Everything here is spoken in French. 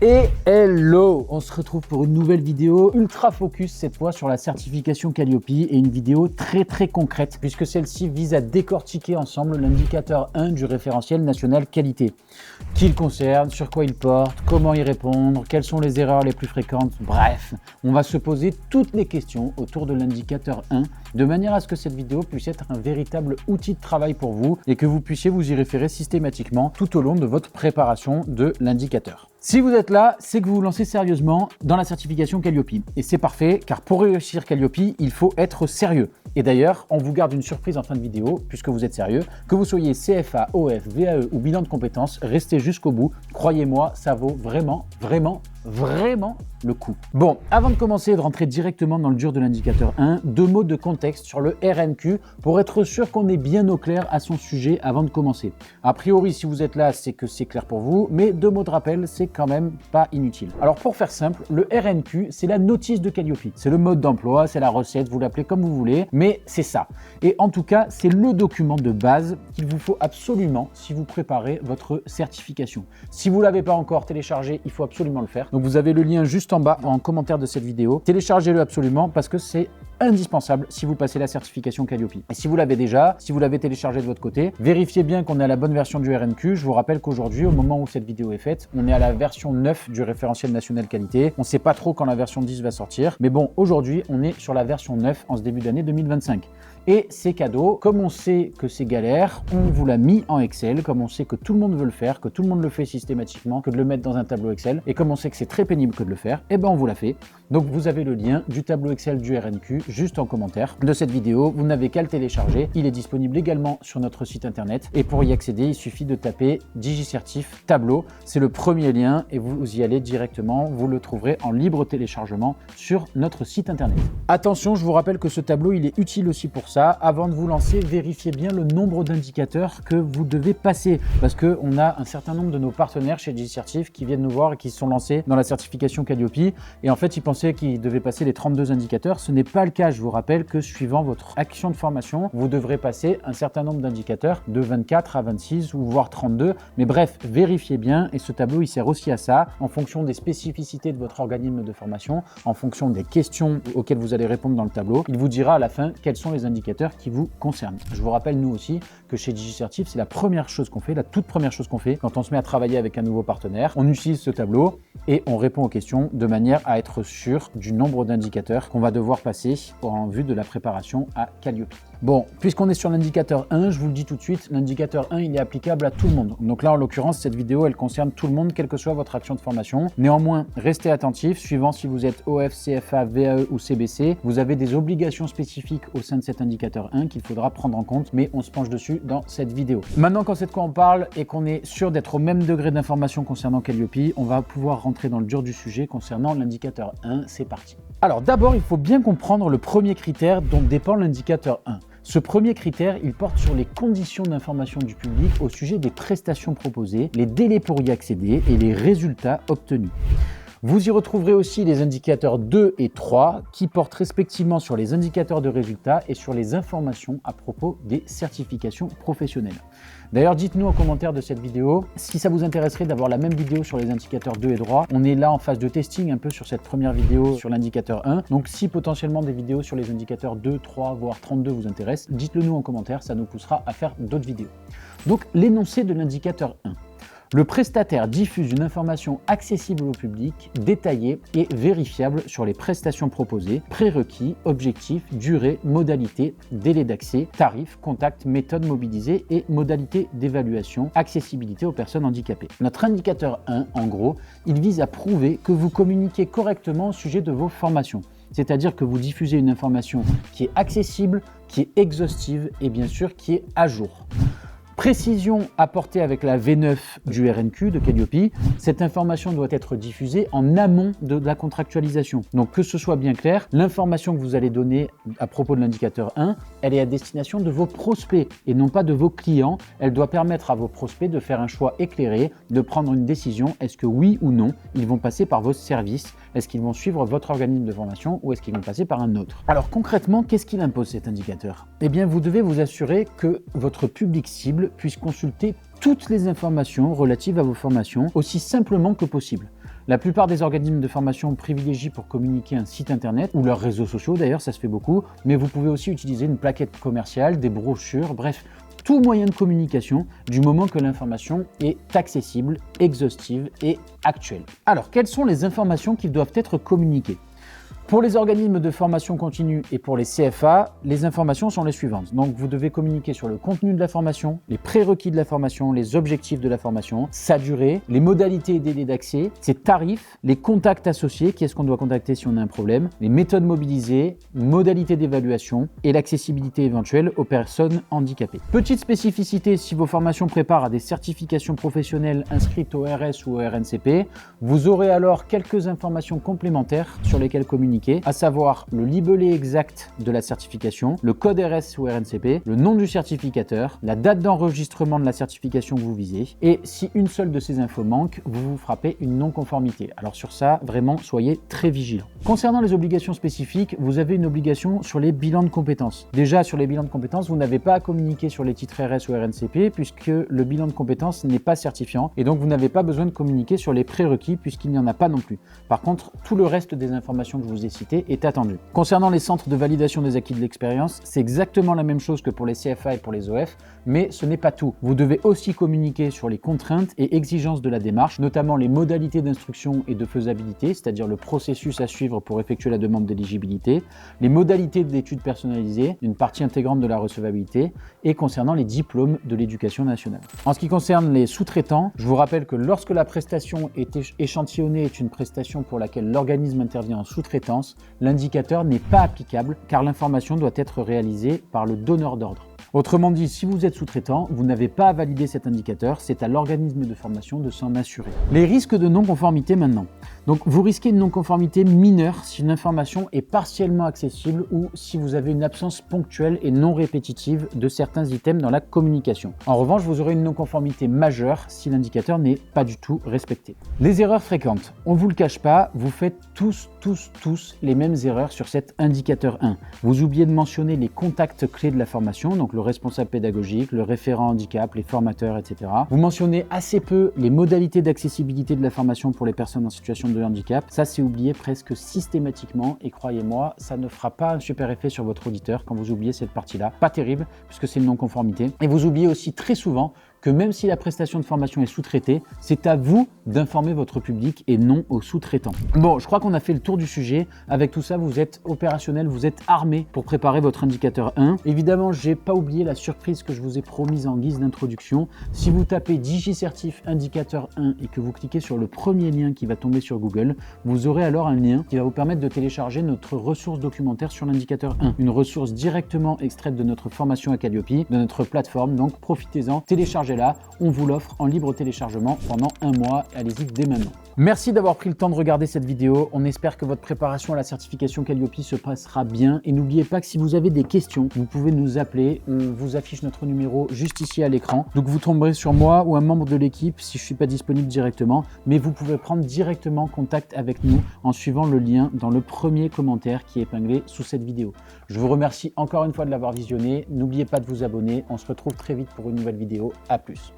Et hello, on se retrouve pour une nouvelle vidéo ultra focus cette fois sur la certification Calliope et une vidéo très concrète puisque celle-ci vise à décortiquer ensemble l'indicateur 1 du référentiel national qualité. Qui le concerne, sur quoi il porte, comment y répondre, quelles sont les erreurs les plus fréquentes, bref, on va se poser toutes les questions autour de l'indicateur 1 de manière à ce que cette vidéo puisse être un véritable outil de travail pour vous et que vous puissiez vous y référer systématiquement tout au long de votre préparation de l'indicateur. Si vous êtes là, c'est que vous vous lancez sérieusement dans la certification Calliope. Et c'est parfait, car pour réussir Calliope, il faut être sérieux. Et d'ailleurs, on vous garde une surprise en fin de vidéo, puisque vous êtes sérieux. Que vous soyez CFA, OF, VAE ou bilan de compétences, restez jusqu'au bout. Croyez-moi, ça vaut vraiment le coup. Bon, avant de commencer et de rentrer directement dans le dur de l'indicateur 1, deux mots de contexte sur le RNQ pour être sûr qu'on est bien au clair à son sujet avant de commencer. A priori, si vous êtes là, c'est que c'est clair pour vous, mais deux mots de rappel, c'est quand même pas inutile. Alors pour faire simple, le RNQ, c'est la notice de Calliope. C'est le mode d'emploi, c'est la recette, vous l'appelez comme vous voulez, mais c'est ça. Et en tout cas, c'est le document de base qu'il vous faut absolument si vous préparez votre certification. Si vous ne l'avez pas encore téléchargé, il faut absolument le faire. Donc vous avez le lien juste en bas en commentaire de cette vidéo. Téléchargez-le absolument parce que c'est indispensable si vous passez la certification Calliope. Et si vous l'avez déjà, si vous l'avez téléchargé de votre côté, vérifiez bien qu'on est à la bonne version du RNQ. Je vous rappelle qu'aujourd'hui, au moment où cette vidéo est faite, on est à la version 9 du référentiel national qualité. On ne sait pas trop quand la version 10 va sortir, mais bon, aujourd'hui, on est sur la version 9 en ce début d'année 2025. Et c'est cadeau, comme on sait que c'est galère, on vous l'a mis en Excel, comme on sait que tout le monde veut le faire, que tout le monde le fait systématiquement, que de le mettre dans un tableau Excel, et comme on sait que c'est très pénible que de le faire, et ben on vous l'a fait. Donc vous avez le lien du tableau Excel du RNQ juste en commentaire de cette vidéo, vous n'avez qu'à le télécharger, il est disponible également sur notre site internet, et pour y accéder, il suffit de taper DigiCertif tableau, c'est le premier lien, et vous y allez directement, vous le trouverez en libre téléchargement sur notre site internet. Attention, je vous rappelle que ce tableau, il est utile aussi pour ça. Avant de vous lancer, vérifiez bien le nombre d'indicateurs que vous devez passer parce qu'on a un certain nombre de nos partenaires chez DigiCertif qui viennent nous voir et qui se sont lancés dans la certification Calliope et en fait ils pensaient qu'ils devaient passer les 32 indicateurs. Ce n'est pas le cas. Je vous rappelle que suivant votre action de formation, vous devrez passer un certain nombre d'indicateurs de 24 à 26 ou voire 32. Mais bref, vérifiez bien et ce tableau il sert aussi à ça en fonction des spécificités de votre organisme de formation, en fonction des questions auxquelles vous allez répondre dans le tableau. Il vous dira à la fin quels sont les indicateurs qui vous concernent. Je vous rappelle nous aussi que chez DigiCertif, c'est la première chose qu'on fait, la toute première chose qu'on fait quand on se met à travailler avec un nouveau partenaire. On utilise ce tableau et on répond aux questions de manière à être sûr du nombre d'indicateurs qu'on va devoir passer en vue de la préparation à Calliope. Bon, puisqu'on est sur l'indicateur 1, je vous le dis tout de suite, l'indicateur 1, il est applicable à tout le monde. Donc là, en l'occurrence, cette vidéo, elle concerne tout le monde, quelle que soit votre action de formation. Néanmoins, restez attentifs, suivant si vous êtes OF, CFA, VAE ou CBC, vous avez des obligations spécifiques au sein de cet indicateur 1 qu'il faudra prendre en compte, mais on se penche dessus dans cette vidéo. Maintenant qu'on sait de quoi on parle et qu'on est sûr d'être au même degré d'information concernant Calliope, on va pouvoir rentrer dans le dur du sujet concernant l'indicateur 1. C'est parti. Alors d'abord, il faut bien comprendre le premier critère dont dépend l'indicateur 1. Ce premier critère, il porte sur les conditions d'information du public au sujet des prestations proposées, les délais pour y accéder et les résultats obtenus. Vous y retrouverez aussi les indicateurs 2 et 3 qui portent respectivement sur les indicateurs de résultats et sur les informations à propos des certifications professionnelles. D'ailleurs, dites-nous en commentaire de cette vidéo si ça vous intéresserait d'avoir la même vidéo sur les indicateurs 2 et 3. On est là en phase de testing un peu sur cette première vidéo sur l'indicateur 1. Donc si potentiellement des vidéos sur les indicateurs 2, 3, voire 32 vous intéressent, dites-le nous en commentaire, ça nous poussera à faire d'autres vidéos. Donc l'énoncé de l'indicateur 1. Le prestataire diffuse une information accessible au public, détaillée et vérifiable sur les prestations proposées, prérequis, objectifs, durée, modalités, délai d'accès, tarifs, contacts, méthodes mobilisées et modalités d'évaluation, accessibilité aux personnes handicapées. Notre indicateur 1, en gros, il vise à prouver que vous communiquez correctement au sujet de vos formations. C'est-à-dire que vous diffusez une information qui est accessible, qui est exhaustive et bien sûr qui est à jour. Précision apportée avec la V9 du RNQ de Calliope, cette information doit être diffusée en amont de la contractualisation. Donc que ce soit bien clair, l'information que vous allez donner à propos de l'indicateur 1, elle est à destination de vos prospects et non pas de vos clients. Elle doit permettre à vos prospects de faire un choix éclairé, de prendre une décision, est-ce que oui ou non, ils vont passer par vos services, est-ce qu'ils vont suivre votre organisme de formation ou est-ce qu'ils vont passer par un autre. Alors concrètement, qu'est-ce qu'il impose cet indicateur? Eh bien, vous devez vous assurer que votre public cible puisse consulter toutes les informations relatives à vos formations aussi simplement que possible. La plupart des organismes de formation privilégient pour communiquer un site internet ou leurs réseaux sociaux, d'ailleurs ça se fait beaucoup, mais vous pouvez aussi utiliser une plaquette commerciale, des brochures, bref, tout moyen de communication du moment que l'information est accessible, exhaustive et actuelle. Alors, quelles sont les informations qui doivent être communiquées ? Pour les organismes de formation continue et pour les CFA, les informations sont les suivantes. Donc, vous devez communiquer sur le contenu de la formation, les prérequis de la formation, les objectifs de la formation, sa durée, les modalités et délais d'accès, ses tarifs, les contacts associés, qui est-ce qu'on doit contacter si on a un problème, les méthodes mobilisées, modalités d'évaluation et l'accessibilité éventuelle aux personnes handicapées. Petite spécificité, si vos formations préparent à des certifications professionnelles inscrites au RS ou au RNCP, vous aurez alors quelques informations complémentaires sur lesquelles communiquer, à savoir le libellé exact de la certification, le code RS ou RNCP, le nom du certificateur, la date d'enregistrement de la certification que vous visez, et si une seule de ces infos manque, vous vous frappez une non-conformité. Alors sur ça, vraiment, soyez très vigilants. Concernant les obligations spécifiques, vous avez une obligation sur les bilans de compétences. Déjà, sur les bilans de compétences, vous n'avez pas à communiquer sur les titres RS ou RNCP puisque le bilan de compétences n'est pas certifiant et donc vous n'avez pas besoin de communiquer sur les prérequis puisqu'il n'y en a pas non plus. Par contre, tout le reste des informations que je vous ai citées est attendu. Concernant les centres de validation des acquis de l'expérience, c'est exactement la même chose que pour les CFA et pour les OF, mais ce n'est pas tout. Vous devez aussi communiquer sur les contraintes et exigences de la démarche, notamment les modalités d'instruction et de faisabilité, c'est-à-dire le processus à suivre pour effectuer la demande d'éligibilité, les modalités d'études personnalisées, une partie intégrante de la recevabilité, et concernant les diplômes de l'éducation nationale. En ce qui concerne les sous-traitants, je vous rappelle que lorsque la prestation est échantillonnée est une prestation pour laquelle l'organisme intervient en sous-traitance, l'indicateur n'est pas applicable car l'information doit être réalisée par le donneur d'ordre. Autrement dit, si vous êtes sous-traitant, vous n'avez pas à valider cet indicateur, c'est à l'organisme de formation de s'en assurer. Les risques de non-conformité maintenant. Donc, vous risquez une non-conformité mineure si une information est partiellement accessible ou si vous avez une absence ponctuelle et non répétitive de certains items dans la communication. En revanche, vous aurez une non-conformité majeure si l'indicateur n'est pas du tout respecté. Les erreurs fréquentes. On ne vous le cache pas, vous faites tous les mêmes erreurs sur cet indicateur 1. Vous oubliez de mentionner les contacts clés de la formation, donc le responsable pédagogique, le référent handicap, les formateurs, etc. Vous mentionnez assez peu les modalités d'accessibilité de la formation pour les personnes en situation de handicap. Ça, c'est oublié presque systématiquement et croyez-moi, ça ne fera pas un super effet sur votre auditeur quand vous oubliez cette partie-là. Pas terrible, puisque c'est une non-conformité. Et vous oubliez aussi très souvent que même si la prestation de formation est sous-traitée, c'est à vous d'informer votre public et non aux sous-traitants. Bon, je crois qu'on a fait le tour du sujet. Avec tout ça, vous êtes opérationnel, vous êtes armé pour préparer votre indicateur 1. Évidemment, j'ai pas oublié la surprise que je vous ai promise en guise d'introduction. Si vous tapez DigiCertif indicateur 1 et que vous cliquez sur le premier lien qui va tomber sur Google, vous aurez alors un lien qui va vous permettre de télécharger notre ressource documentaire sur l'indicateur 1. Une ressource directement extraite de notre formation à Calliope, de notre plateforme. Donc profitez-en, téléchargez-la. On vous l'offre en libre téléchargement pendant un mois. Allez-y dès maintenant. Merci d'avoir pris le temps de regarder cette vidéo. On espère que votre préparation à la certification Calliope se passera bien. Et n'oubliez pas que si vous avez des questions, vous pouvez nous appeler. On vous affiche notre numéro juste ici à l'écran. Donc vous tomberez sur moi ou un membre de l'équipe si je ne suis pas disponible directement. Mais vous pouvez prendre directement contact avec nous en suivant le lien dans le premier commentaire qui est épinglé sous cette vidéo. Je vous remercie encore une fois de l'avoir visionné. N'oubliez pas de vous abonner. On se retrouve très vite pour une nouvelle vidéo. À plus.